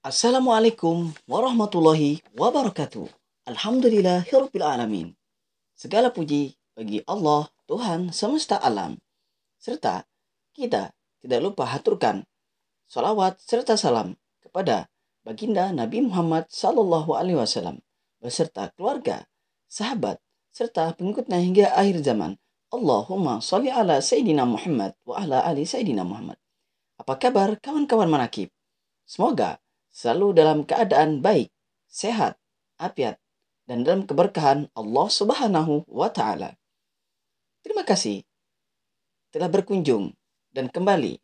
Assalamualaikum warahmatullahi wabarakatuh. Alhamdulillahirabbil alamin. Segala puji bagi Allah, Tuhan semesta alam. Serta kita tidak lupa haturkan salawat serta salam kepada baginda Nabi Muhammad sallallahu alaihi wasallam beserta keluarga, sahabat, serta pengikutnya hingga akhir zaman. Allahumma sholli ala Sayyidina Muhammad wa ala ali Sayyidina Muhammad. Apa kabar kawan-kawan manakib? Semoga selalu dalam keadaan baik, sehat, afiat, dan dalam keberkahan Allah Subhanahu wa Ta'ala. Terima kasih telah berkunjung dan kembali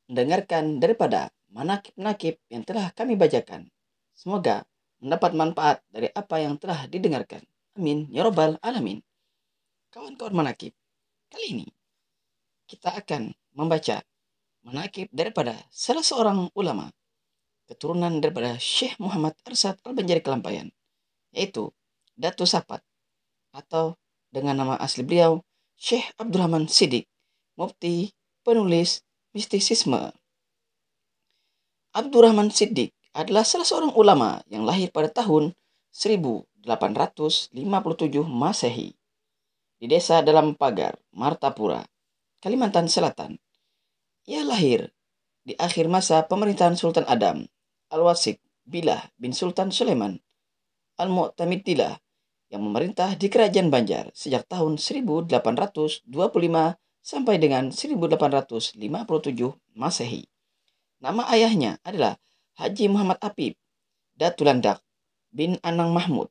mendengarkan daripada manakib-manakib yang telah kami bacakan. Semoga mendapat manfaat dari apa yang telah didengarkan. Amin ya Rabbal Alamin. Kawan-kawan manakib, kali ini kita akan membaca manakib daripada salah seorang ulama keturunan daripada Syekh Muhammad Arsad Al-Banjari Kelampayan, yaitu Datu Sapat, atau dengan nama asli beliau Syekh Abdurrahman Siddiq, mufti penulis mistisisme. Abdurrahman Siddiq adalah salah seorang ulama yang lahir pada tahun 1857 Masehi di desa Dalam Pagar, Martapura, Kalimantan Selatan. Ia lahir di akhir masa pemerintahan Sultan Adam Al-Wasik Billah bin Sultan Sulaiman Al-Mu'tamidillah yang memerintah di Kerajaan Banjar sejak tahun 1825 sampai dengan 1857 Masehi. Nama ayahnya adalah Haji Muhammad Apib Datulandak bin Anang Mahmud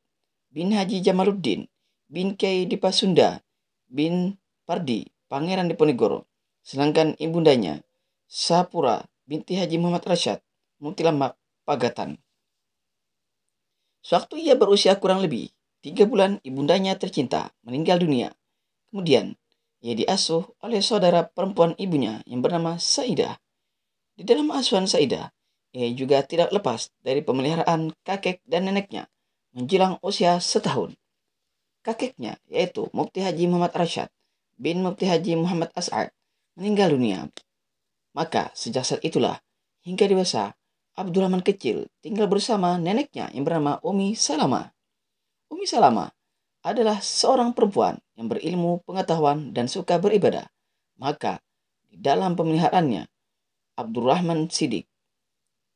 bin Haji Jamaluddin bin Kiai Dipasunda bin Pardi Pangeran Diponegoro, sedangkan ibundanya Sapura binti Haji Muhammad Rashad Mutilamak Pagatan. Sewaktu ia berusia kurang lebih 3 bulan, ibundanya tercinta meninggal dunia. Kemudian, ia diasuh oleh saudara perempuan ibunya yang bernama Saidah. Di dalam asuhan Saidah, ia juga tidak lepas dari pemeliharaan kakek dan neneknya menjelang usia setahun. Kakeknya, yaitu Mufti Haji Muhammad Rashad bin Mufti Haji Muhammad As'ad, meninggal dunia. Maka sejak saat itulah hingga dewasa, Abdurrahman kecil tinggal bersama neneknya yang bernama Umi Salama. Umi Salama adalah seorang perempuan yang berilmu pengetahuan dan suka beribadah. Maka di dalam pemeliharaannya, Abdurrahman Siddiq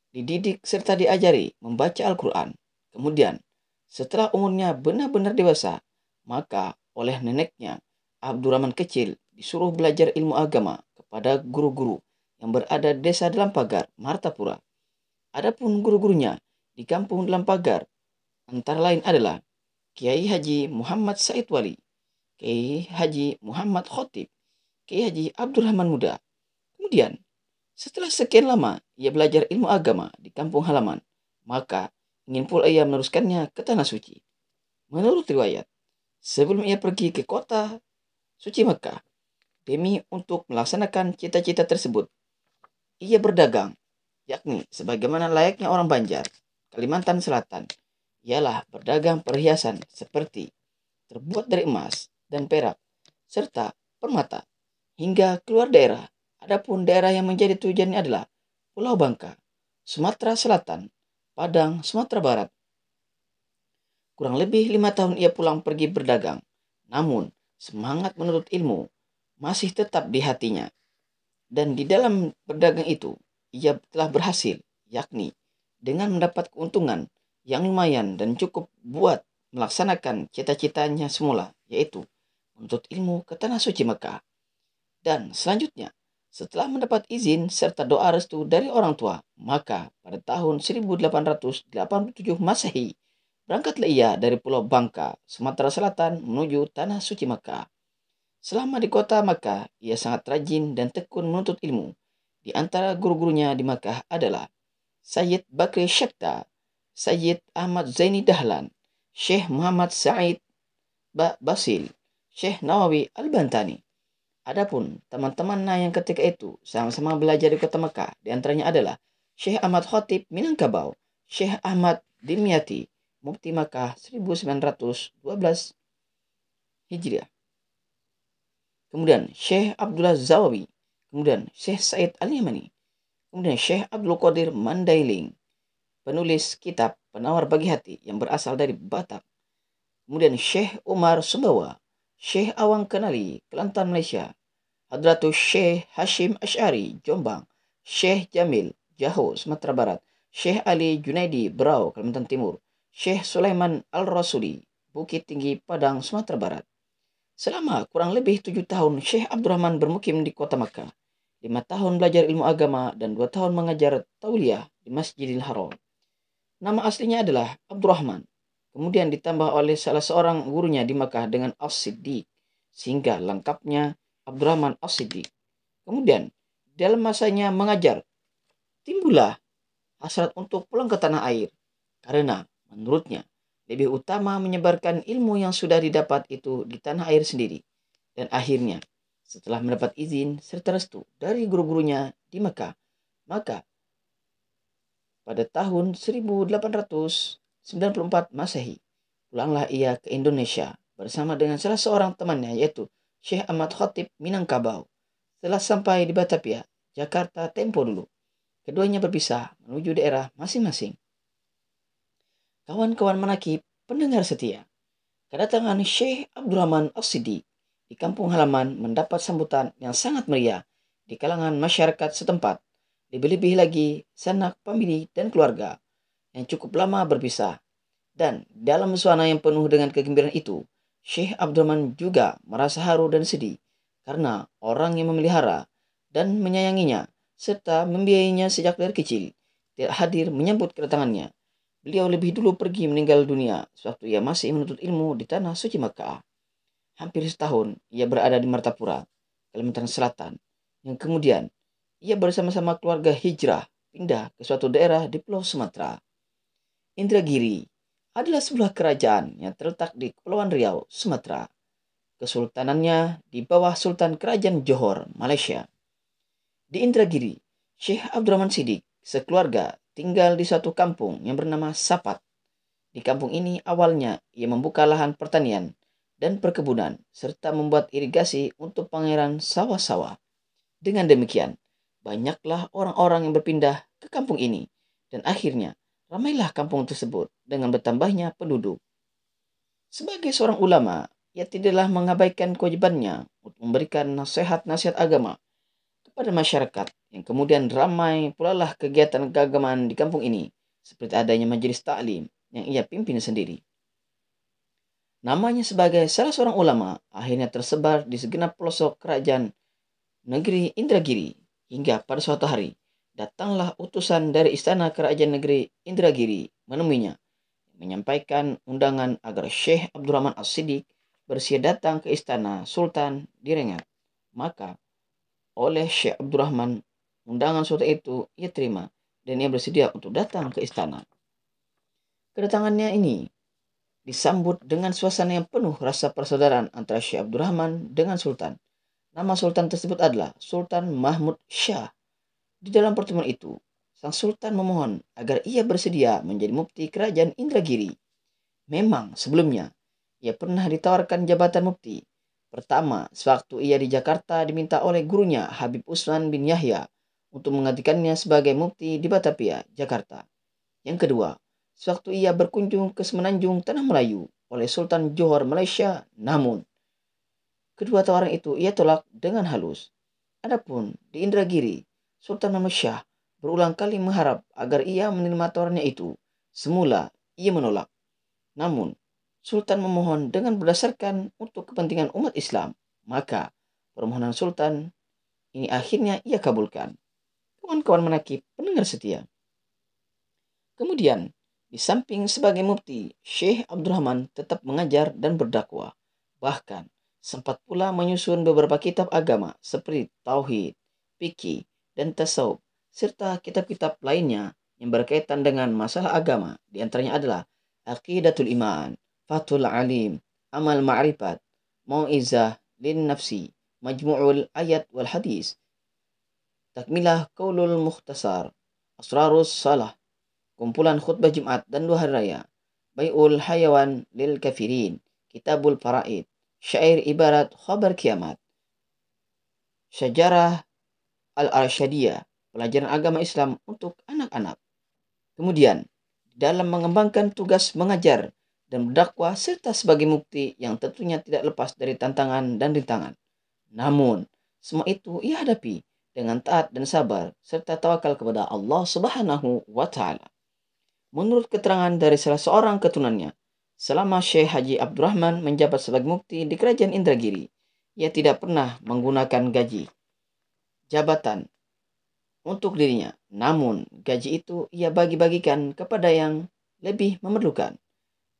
dididik serta diajari membaca Al-Quran. Kemudian, setelah umurnya benar-benar dewasa, maka oleh neneknya, Abdurrahman kecil disuruh belajar ilmu agama kepada guru-guru yang berada di desa Dalam Pagar, Martapura. Adapun guru-gurunya di kampung Dalam Pagar antara lain adalah Kiai Haji Muhammad Said Wali, Kiai Haji Muhammad Khotib, Kiai Haji Abdurrahman Muda. Kemudian, setelah sekian lama ia belajar ilmu agama di kampung halaman, maka ingin pula ia meneruskannya ke Tanah Suci. Menurut riwayat, sebelum ia pergi ke kota suci Mekah, demi untuk melaksanakan cita-cita tersebut, ia berdagang, yakni sebagaimana layaknya orang Banjar, Kalimantan Selatan, ialah berdagang perhiasan seperti terbuat dari emas dan perak, serta permata, hingga keluar daerah. Adapun daerah yang menjadi tujuannya adalah Pulau Bangka, Sumatera Selatan, Padang, Sumatera Barat. Kurang lebih 5 tahun ia pulang pergi berdagang, namun semangat menuntut ilmu masih tetap di hatinya. Dan di dalam berdagang itu, ia telah berhasil, yakni dengan mendapat keuntungan yang lumayan dan cukup buat melaksanakan cita-citanya semula, yaitu menuntut ilmu ke Tanah Suci Mekah. Dan selanjutnya, setelah mendapat izin serta doa restu dari orang tua, maka pada tahun 1887 Masehi, berangkatlah ia dari Pulau Bangka, Sumatera Selatan menuju Tanah Suci Mekah. Selama di kota Makkah, ia sangat rajin dan tekun menuntut ilmu. Di antara guru-gurunya di Makkah adalah Sayyid Bakri Syekta, Sayyid Ahmad Zaini Dahlan, Syekh Muhammad Said Basil, Syekh Nawawi Al-Bantani. Adapun teman-temannya yang ketika itu sama-sama belajar di kota Makkah, di antaranya adalah Syekh Ahmad Khotib Minangkabau, Syekh Ahmad Dimyati, Mufti Makkah 1912 Hijriah. Kemudian Syekh Abdullah Zawawi, kemudian Syekh Said Al-Yamani, kemudian Syekh Abdul Qadir Mandailing, penulis kitab Penawar Bagi Hati yang berasal dari Batak. Kemudian Syekh Umar Sumbawa, Syekh Awang Kenali, Kelantan, Malaysia. Hadratus Syekh Hashim Asy'ari, Jombang. Syekh Jamil, Jaho, Sumatera Barat. Syekh Ali Junaidi, Berau, Kalimantan Timur. Syekh Sulaiman Al-Rasuli, Bukit Tinggi, Padang, Sumatera Barat. Selama kurang lebih 7 tahun, Syekh Abdurrahman bermukim di kota Makkah. 5 tahun belajar ilmu agama dan 2 tahun mengajar tauliah di Masjidil Haram. Nama aslinya adalah Abdurrahman. Kemudian ditambah oleh salah seorang gurunya di Makkah dengan As-Siddiq, sehingga lengkapnya Abdurrahman As-Siddiq. Kemudian, dalam masanya mengajar, timbullah hasrat untuk pulang ke tanah air, karena menurutnya lebih utama menyebarkan ilmu yang sudah didapat itu di tanah air sendiri. Dan akhirnya, setelah mendapat izin serta restu dari guru-gurunya di Makkah, maka pada tahun 1894 Masehi, pulanglah ia ke Indonesia bersama dengan salah seorang temannya yaitu Syekh Ahmad Khatib Minangkabau. Setelah sampai di Batavia, Jakarta tempo dulu, keduanya berpisah menuju daerah masing-masing. Kawan-kawan manakib, pendengar setia, kedatangan Syekh Abdurrahman As-Siddiq di kampung halaman mendapat sambutan yang sangat meriah di kalangan masyarakat setempat. Lebih-lebih lagi sanak famili dan keluarga yang cukup lama berpisah. Dan dalam suasana yang penuh dengan kegembiraan itu, Syekh Abdurrahman juga merasa haru dan sedih karena orang yang memelihara dan menyayanginya serta membiayainya sejak dari kecil tidak hadir menyambut kedatangannya. Beliau lebih dulu pergi meninggal dunia sewaktu ia masih menuntut ilmu di tanah suci Makkah. Hampir setahun ia berada di Martapura, Kalimantan Selatan, yang kemudian ia bersama-sama keluarga hijrah pindah ke suatu daerah di Pulau Sumatera. Indragiri adalah sebuah kerajaan yang terletak di Kepulauan Riau, Sumatera. Kesultanannya di bawah Sultan Kerajaan Johor, Malaysia. Di Indragiri, Syekh Abdurrahman Siddiq sekeluarga tinggal di suatu kampung yang bernama Sapat. Di kampung ini awalnya ia membuka lahan pertanian dan perkebunan serta membuat irigasi untuk pangeran sawah-sawah. Dengan demikian, banyaklah orang-orang yang berpindah ke kampung ini dan akhirnya ramailah kampung tersebut dengan bertambahnya penduduk. Sebagai seorang ulama, ia tidaklah mengabaikan kewajibannya untuk memberikan nasihat-nasihat agama kepada masyarakat yang kemudian ramai pula lah kegiatan keagamaan di kampung ini seperti adanya majelis taklim yang ia pimpin sendiri. Namanya sebagai salah seorang ulama akhirnya tersebar di segenap pelosok kerajaan negeri Indragiri. Hingga pada suatu hari, datanglah utusan dari istana kerajaan negeri Indragiri menemuinya, menyampaikan undangan agar Syekh Abdurrahman As-Siddiq bersedia datang ke istana Sultan di Rengat. Maka, oleh Syekh Abdurrahman, undangan surat itu ia terima dan ia bersedia untuk datang ke istana. Kedatangannya ini disambut dengan suasana yang penuh rasa persaudaraan antara Syekh Abdurrahman dengan Sultan. Nama Sultan tersebut adalah Sultan Mahmud Shah. Di dalam pertemuan itu, sang Sultan memohon agar ia bersedia menjadi mufti kerajaan Indragiri. Memang sebelumnya, ia pernah ditawarkan jabatan mufti. Pertama, sewaktu ia di Jakarta diminta oleh gurunya Habib Usman bin Yahya untuk menggantikannya sebagai mufti di Batavia, Jakarta. Yang kedua, sewaktu ia berkunjung ke Semenanjung Tanah Melayu oleh Sultan Johor, Malaysia, namun kedua tawaran itu ia tolak dengan halus. Adapun di Indragiri, Sultan Mahmud Shah berulang kali mengharap agar ia menerima tawarannya itu. Semula ia menolak. Namun, Sultan memohon dengan berdasarkan untuk kepentingan umat Islam. Maka, permohonan Sultan ini akhirnya ia kabulkan. Kawan-kawan manakib pendengar setia. Kemudian, di samping sebagai mufti, Syekh Abdurrahman tetap mengajar dan berdakwah. Bahkan, sempat pula menyusun beberapa kitab agama seperti Tauhid, Fikih, dan Tasawuf, serta kitab-kitab lainnya yang berkaitan dengan masalah agama. Di antaranya adalah Aqidatul Iman, Fathul Alim, Amal Ma'rifat, Mau'izah lin Nafsi, Majmu'ul Ayat wal Hadis, Takmilah Qaulul Mukhtasar, Asrarus Salah, kumpulan khutbah Jumat dan 2 hari raya, Bai'ul Hayawan lil Kafirin, Kitabul Faraid, Syair Ibarat Khabar Kiamat, Syajarah Al-Arsyadiyah, pelajaran agama Islam untuk anak-anak. Kemudian, dalam mengembangkan tugas mengajar dan berdakwah serta sebagai mukti yang tentunya tidak lepas dari tantangan dan rintangan. Namun, semua itu ia hadapi dengan taat dan sabar serta tawakal kepada Allah Subhanahu wa taala. Menurut keterangan dari salah seorang keturunannya, selama Syekh Haji Abdurrahman menjabat sebagai mufti di Kerajaan Indragiri, ia tidak pernah menggunakan gaji jabatan untuk dirinya. Namun, gaji itu ia bagi-bagikan kepada yang lebih memerlukan.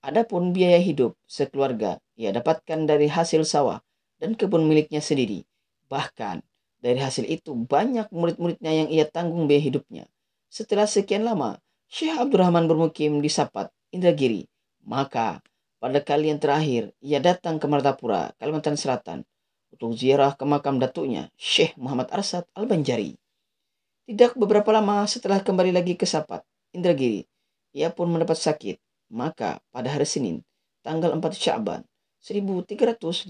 Adapun biaya hidup sekeluarga ia dapatkan dari hasil sawah dan kebun miliknya sendiri. Bahkan, dari hasil itu banyak murid-muridnya yang ia tanggung biaya hidupnya. Setelah sekian lama, Syekh Abdurrahman bermukim di Sapat, Indragiri. Maka, pada kali yang terakhir, ia datang ke Martapura, Kalimantan Selatan, untuk ziarah ke makam datuknya, Syekh Muhammad Arsad Al-Banjari. Tidak beberapa lama setelah kembali lagi ke Sapat, Indragiri, ia pun mendapat sakit. Maka pada hari Senin, tanggal 4 Sya'ban 1356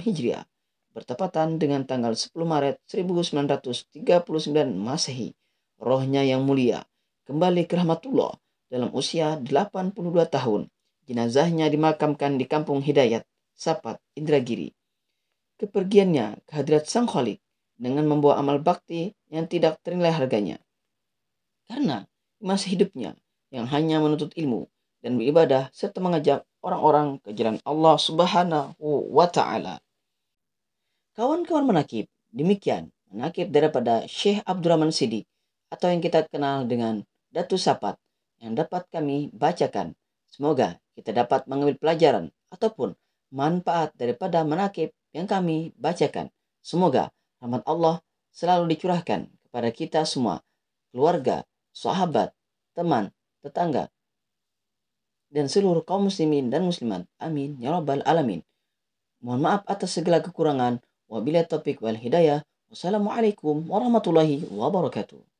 Hijriah, bertepatan dengan tanggal 10 Maret 1939 Masehi, rohnya yang mulia kembali ke rahmatullah dalam usia 82 tahun. Jenazahnya dimakamkan di Kampung Hidayat, Sapat, Indragiri. Kepergiannya ke hadirat Sang Khalik dengan membawa amal bakti yang tidak ternilai harganya. Karena masa hidupnya yang hanya menuntut ilmu dan beribadah serta mengajak orang-orang ke jalan Allah Subhanahu wa taala. Kawan-kawan menakib, demikian menakib daripada Syekh Abdurrahman Siddiq atau yang kita kenal dengan Datu Sapat yang dapat kami bacakan. Semoga kita dapat mengambil pelajaran ataupun manfaat daripada menakib yang kami bacakan. Semoga rahmat Allah selalu dicurahkan kepada kita semua, keluarga, sahabat, teman, tetangga, dan seluruh kaum muslimin dan muslimat. Amin ya rabbal alamin. Mohon maaf atas segala kekurangan. Wabillahi taufiq wal hidayah. Wassalamualaikum warahmatullahi wabarakatuh.